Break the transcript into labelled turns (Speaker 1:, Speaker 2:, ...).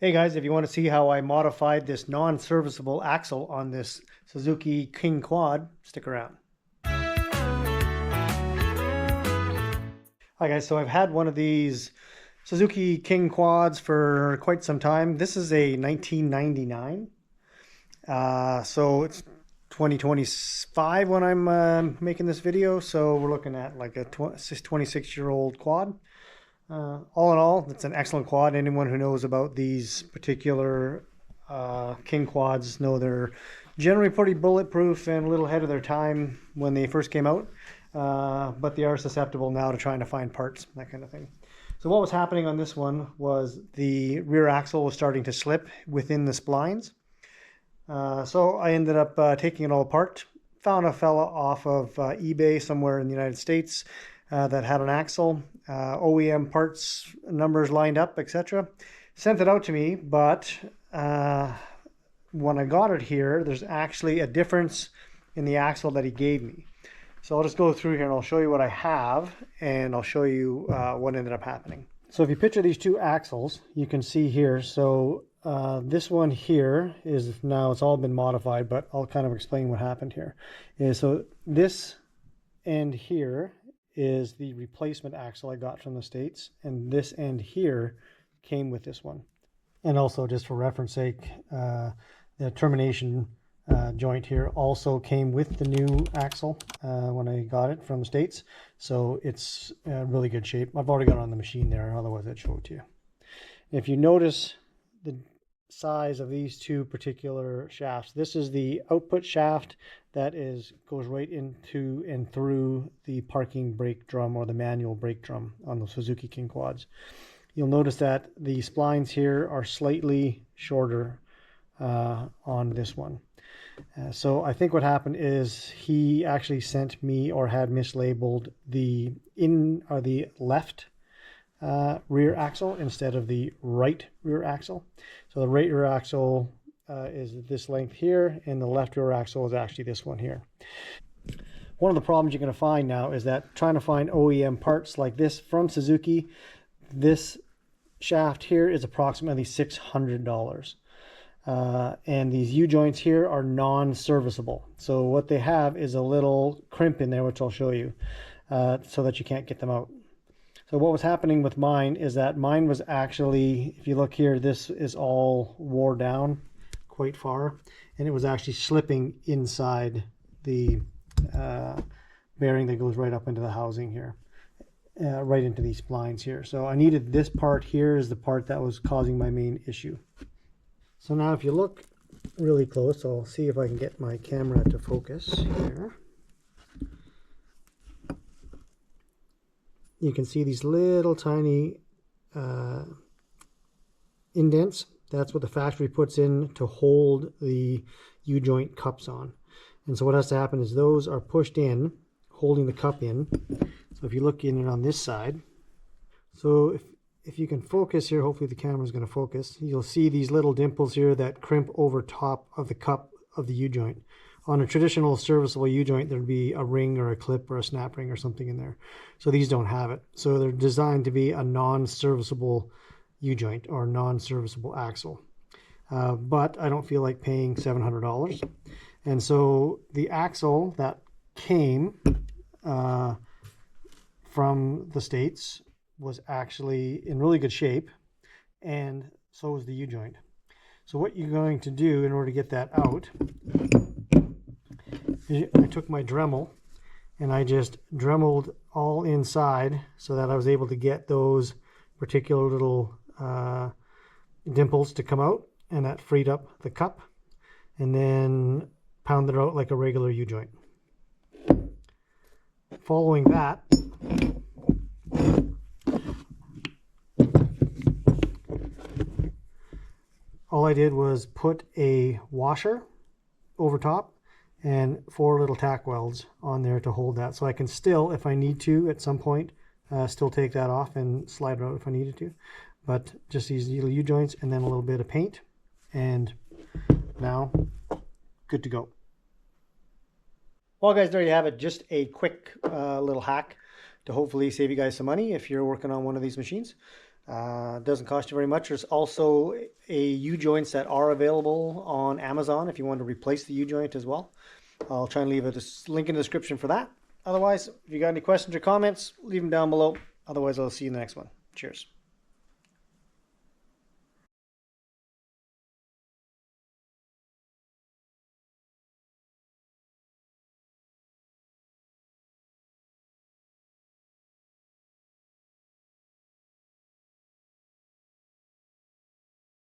Speaker 1: Hey guys, if you want to see how I modified this non-serviceable axle on this Suzuki King Quad, stick around. Hi guys, so I've had one of these Suzuki King Quads for quite some time. This is a 1999, so it's 2025 when I'm making this video, so we're looking at like a 26-year-old quad. All in all, it's an excellent quad. Anyone who knows about these particular King Quads know they're generally pretty bulletproof and a little ahead of their time when they first came out, but they are susceptible now to trying to find parts, that kind of thing. So what was happening on this one was the rear axle was starting to slip within the splines. So I ended up taking it all apart. Found a fella off of eBay somewhere in the United States that had an axle, OEM parts numbers lined up, etc. Sent it out to me, but when I got it here, there's actually a difference in the axle that he gave me. So I'll just go through here and I'll show you what I have, and I'll show you what ended up happening. So if you picture these two axles, you can see here, so this one here is now, it's all been modified, but I'll kind of explain what happened here. So this end here is the replacement axle I got from the States, and this end here came with this one. And also, just for reference sake, the termination joint here also came with the new axle when I got it from the States, so it's really good shape. I've already got it on the machine there, otherwise I'd show it to you. If you notice the size of these two particular shafts, this is the output shaft that goes right into and through the parking brake drum, or the manual brake drum on the Suzuki King Quads. You'll notice that the splines here are slightly shorter on this one. So I think what happened is he actually sent me, or had mislabeled the left rear axle instead of the right rear axle. So the right rear axle is this length here, and the left rear axle is actually this one here. One of the problems you're going to find now is that trying to find OEM parts like this from Suzuki, this shaft here is approximately $600. And these U-joints here are non-serviceable. So what they have is a little crimp in there, which I'll show you, so that you can't get them out. So what was happening with mine is that mine was actually, if you look here, this is all wore down quite far, and it was actually slipping inside the bearing that goes right up into the housing here, right into these splines here. So I needed this part here is the part that was causing my main issue. So now if you look really close, I'll see if I can get my camera to focus here. You can see these little tiny indents. That's what the factory puts in to hold the U-joint cups on. And so what has to happen is those are pushed in, holding the cup in. So if you look in on this side, so if you can focus here, hopefully the camera is going to focus, you'll see these little dimples here that crimp over top of the cup of the U-joint. On a traditional serviceable U-joint, there'd be a ring or a clip or a snap ring or something in there. So these don't have it. So they're designed to be a non-serviceable U-joint or non-serviceable axle. But I don't feel like paying $700. And so the axle that came from the States was actually in really good shape, and so was the U-joint. So what you're going to do in order to get that out, I took my Dremel and I just dremeled all inside so that I was able to get those particular little dimples to come out, and that freed up the cup, and then pounded it out like a regular U-joint. Following that, all I did was put a washer over top and 4 little tack welds on there to hold that, so I can still, if I need to at some point, still take that off and slide it out if I needed to. But just these little U-joints and then a little bit of paint, and now good to go. Well guys, there you have it. Just a quick little hack to hopefully save you guys some money if you're working on one of these machines. Doesn't cost you very much. There's also a U-joints that are available on Amazon if you want to replace the U-joint as well. I'll try and leave a link in the description for that. Otherwise, if you got any questions or comments, leave them down below. Otherwise, I'll see you in the next one. Cheers.